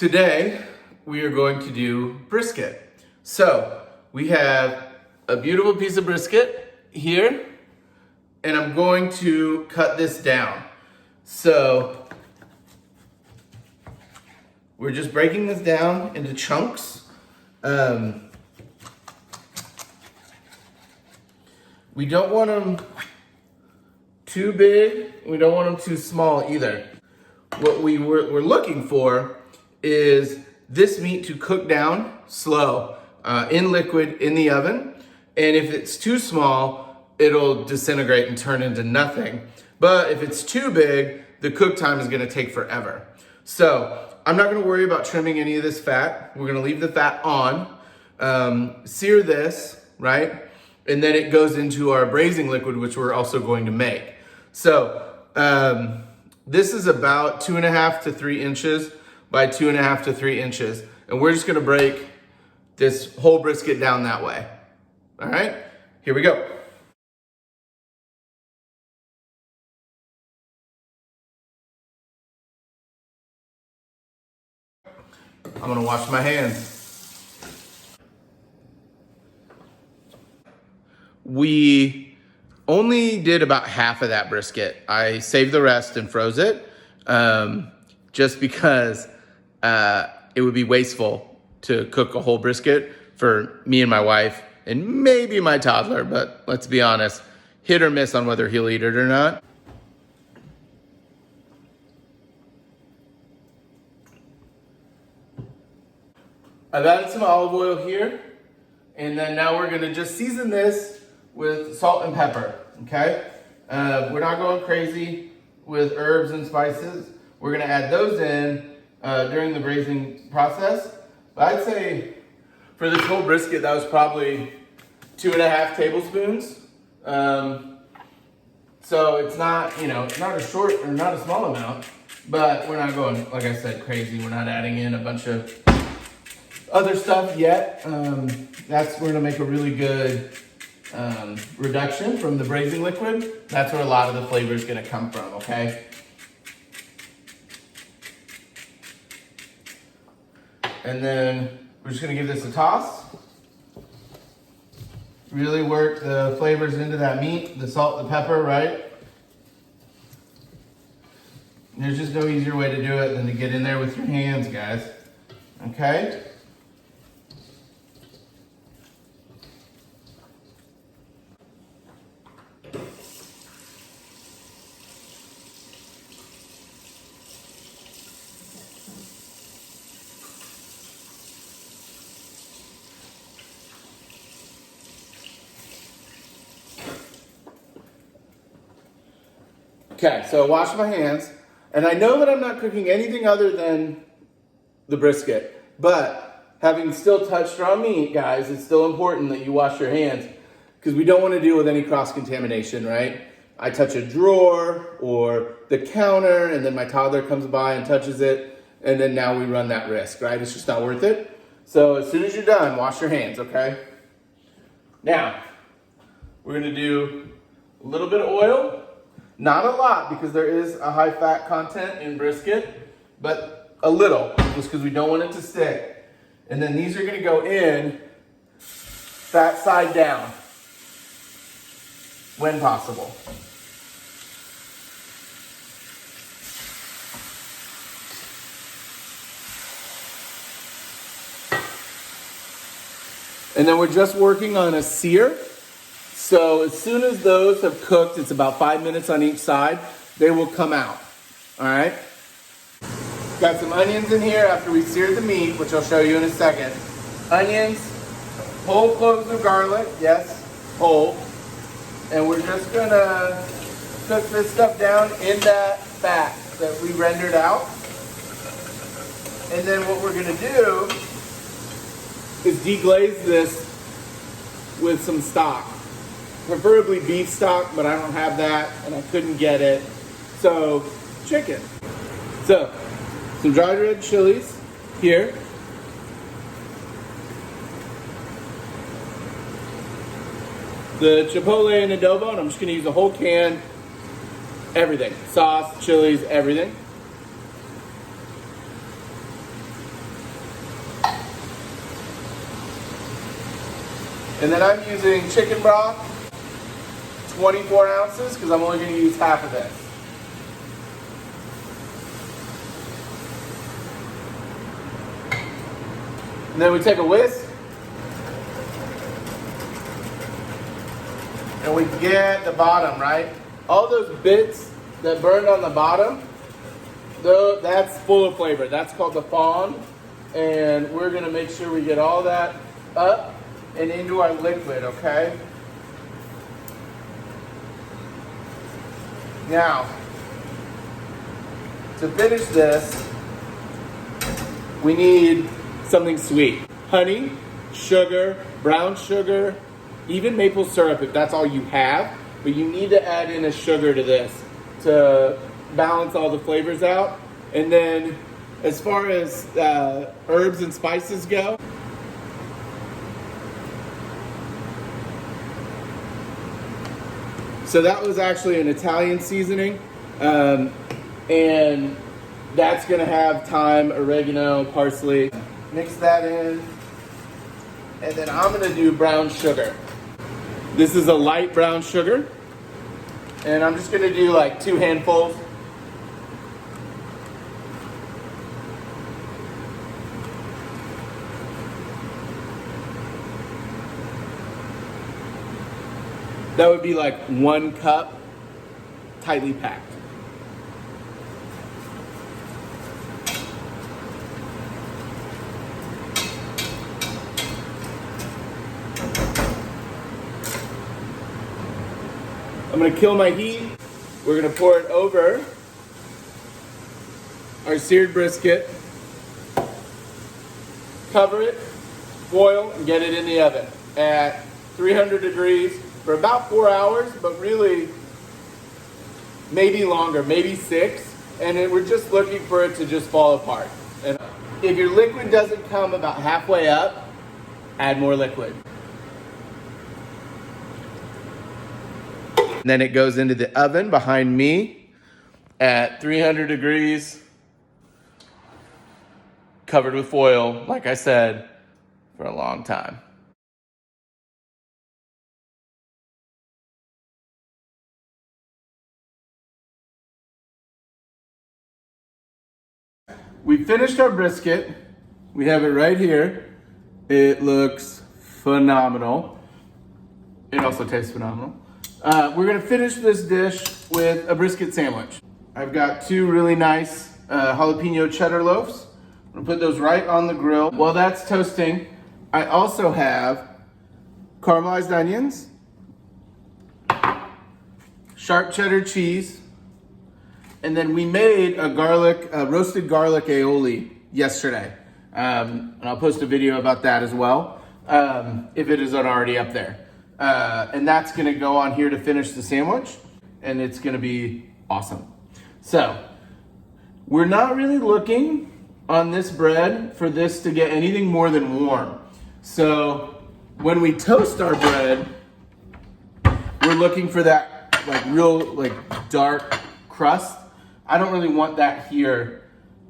Today, we are going to do brisket. So, we have a beautiful piece of brisket here, and I'm going to cut this down. So, we're just breaking this down into chunks. We don't want them too big, we don't want them too small either. What we're looking for is this meat to cook down slow in liquid in the oven. And if it's too small, it'll disintegrate and turn into nothing. But if it's too big, the cook time is gonna take forever. So I'm not gonna worry about trimming any of this fat. We're gonna leave the fat on, sear this, right? And then it goes into our braising liquid, which we're also going to make. So this is about 2.5 to 3 inches by 2.5 to 3 inches. And we're just gonna break this whole brisket down that way. All right, here we go. I'm gonna wash my hands. We only did about half of that brisket. I saved the rest and froze it just because it would be wasteful to cook a whole brisket for me and my wife and maybe my toddler, but let's be honest, hit or miss on whether he'll eat it or not. I've added some olive oil here, and then now we're gonna just season this with salt and pepper, okay? We're not going crazy with herbs and spices. We're gonna add those in during the braising process. But I'd say for this whole brisket, that was probably 2.5 tablespoons. So it's not, it's not a short or not a small amount, but we're not going, like I said, crazy. We're not adding in a bunch of other stuff yet. We're gonna make a really good reduction from the braising liquid. That's where a lot of the flavor is gonna come from, okay? And then we're just gonna give this a toss. Really work the flavors into that meat, the salt, the pepper, right? There's just no easier way to do it than to get in there with your hands, guys, okay? Okay, so I washed my hands, and I know that I'm not cooking anything other than the brisket, but having still touched raw meat, guys, it's still important that you wash your hands because we don't want to deal with any cross-contamination, right? I touch a drawer or the counter, and then my toddler comes by and touches it, and then now we run that risk, right? It's just not worth it. So as soon as you're done, wash your hands, okay? Now, we're gonna do a little bit of oil. Not a lot because there is a high fat content in brisket, but a little just because we don't want it to stick. And then these are gonna go in fat side down when possible. And then we're just working on a sear. So as soon as those have cooked, it's about 5 minutes on each side, they will come out, all right? Got some onions in here after we seared the meat, which I'll show you in a second. Onions, whole cloves of garlic, yes, whole. And we're just gonna cook this stuff down in that fat that we rendered out. And then what we're gonna do is deglaze this with some stock. Preferably beef stock, but I don't have that and I couldn't get it. So, chicken. So, some dried red chilies here. The chipotle and adobe, and I'm just gonna use a whole can, everything. Sauce, chilies, everything. And then I'm using chicken broth, 24 ounces, because I'm only going to use half of this. And then we take a whisk, and we get the bottom, right? All those bits that burned on the bottom, that's full of flavor. That's called the fond. And we're gonna make sure we get all that up and into our liquid, okay? Now, to finish this, we need something sweet. Honey, sugar, brown sugar, even maple syrup if that's all you have, but you need to add in a sugar to this to balance all the flavors out. And then as far as herbs and spices go, so that was actually an Italian seasoning, and that's gonna have thyme, oregano, parsley. Mix that in, and then I'm gonna do brown sugar. This is a light brown sugar, and I'm just gonna do like 2 handfuls. That would be like 1 cup, tightly packed. I'm gonna kill my heat. We're gonna pour it over our seared brisket, cover it, boil, and get it in the oven at 300 degrees for about 4 hours, but really maybe longer, maybe 6. And we're just looking for it to just fall apart. And if your liquid doesn't come about halfway up, add more liquid. And then it goes into the oven behind me at 300 degrees, covered with foil, like I said, for a long time. We finished our brisket. We have it right here. It looks phenomenal. It also tastes phenomenal. We're gonna finish this dish with a brisket sandwich. I've got 2 really nice jalapeno cheddar loaves. I'm gonna put those right on the grill. While that's toasting, I also have caramelized onions, sharp cheddar cheese, and then we made a roasted garlic aioli yesterday. And I'll post a video about that as well, if it isn't already up there. And that's gonna go on here to finish the sandwich, and it's gonna be awesome. So, we're not really looking on this bread for this to get anything more than warm. So, when we toast our bread, we're looking for that real dark crust. I don't really want that here.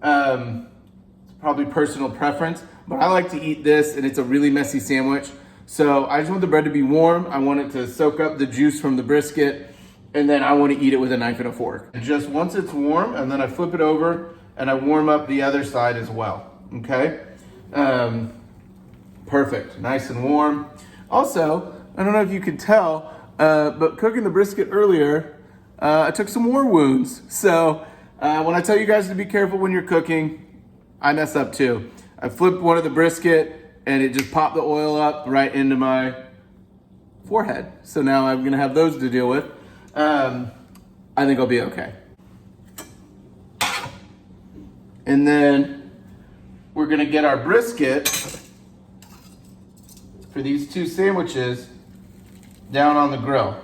It's probably personal preference, but I like to eat this, and it's a really messy sandwich. So I just want the bread to be warm. I want it to soak up the juice from the brisket, and then I want to eat it with a knife and a fork. Just once it's warm, and then I flip it over, and I warm up the other side as well, okay? Perfect, nice and warm. Also, I don't know if you could tell, but cooking the brisket earlier, I took some war wounds. So when I tell you guys to be careful when you're cooking, I mess up too. I flipped one of the brisket, and it just popped the oil up right into my forehead. So now I'm gonna have those to deal with. I think I'll be okay. And then we're gonna get our brisket for these 2 sandwiches down on the grill.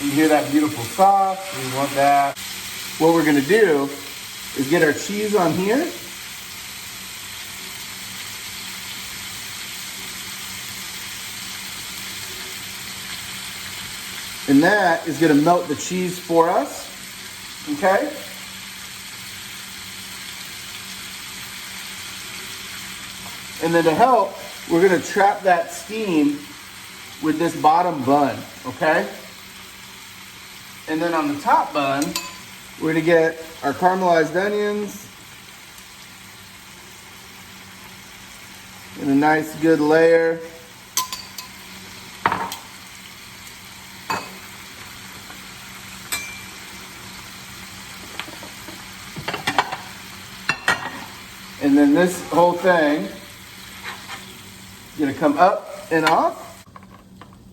You hear that beautiful sauce, we want that. What we're gonna do is get our cheese on here. And that is gonna melt the cheese for us, okay? And then to help, we're gonna trap that steam with this bottom bun, okay? And then on the top bun, we're gonna get our caramelized onions in a nice good layer. And then this whole thing is gonna come up and off.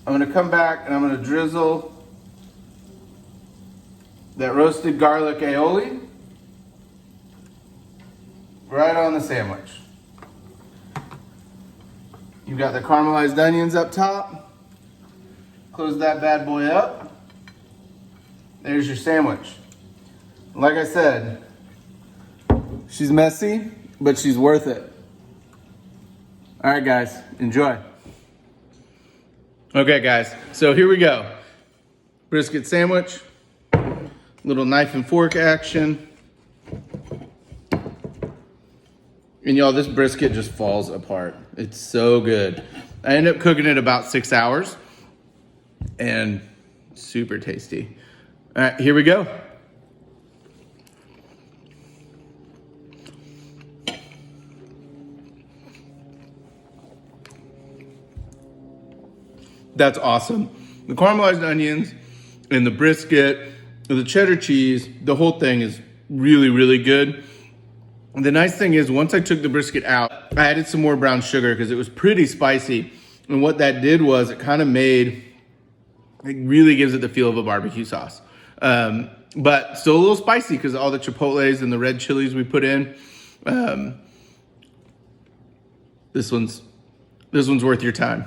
I'm gonna come back and I'm gonna drizzle that roasted garlic aioli right on the sandwich. You've got the caramelized onions up top. Close that bad boy up. There's your sandwich. Like I said, she's messy, but she's worth it. All right, guys, enjoy. Okay, guys, so here we go. Brisket sandwich, little knife and fork action. And y'all, this brisket just falls apart. It's so good. I ended up cooking it about 6 hours and super tasty. All right, here we go. That's awesome. The caramelized onions and the brisket, the cheddar cheese, the whole thing is really, really good. And the nice thing is, once I took the brisket out, I added some more brown sugar because it was pretty spicy. And what that did was it kind of made, it really gives it the feel of a barbecue sauce. But still a little spicy because all the chipotles and the red chilies we put in. This one's worth your time.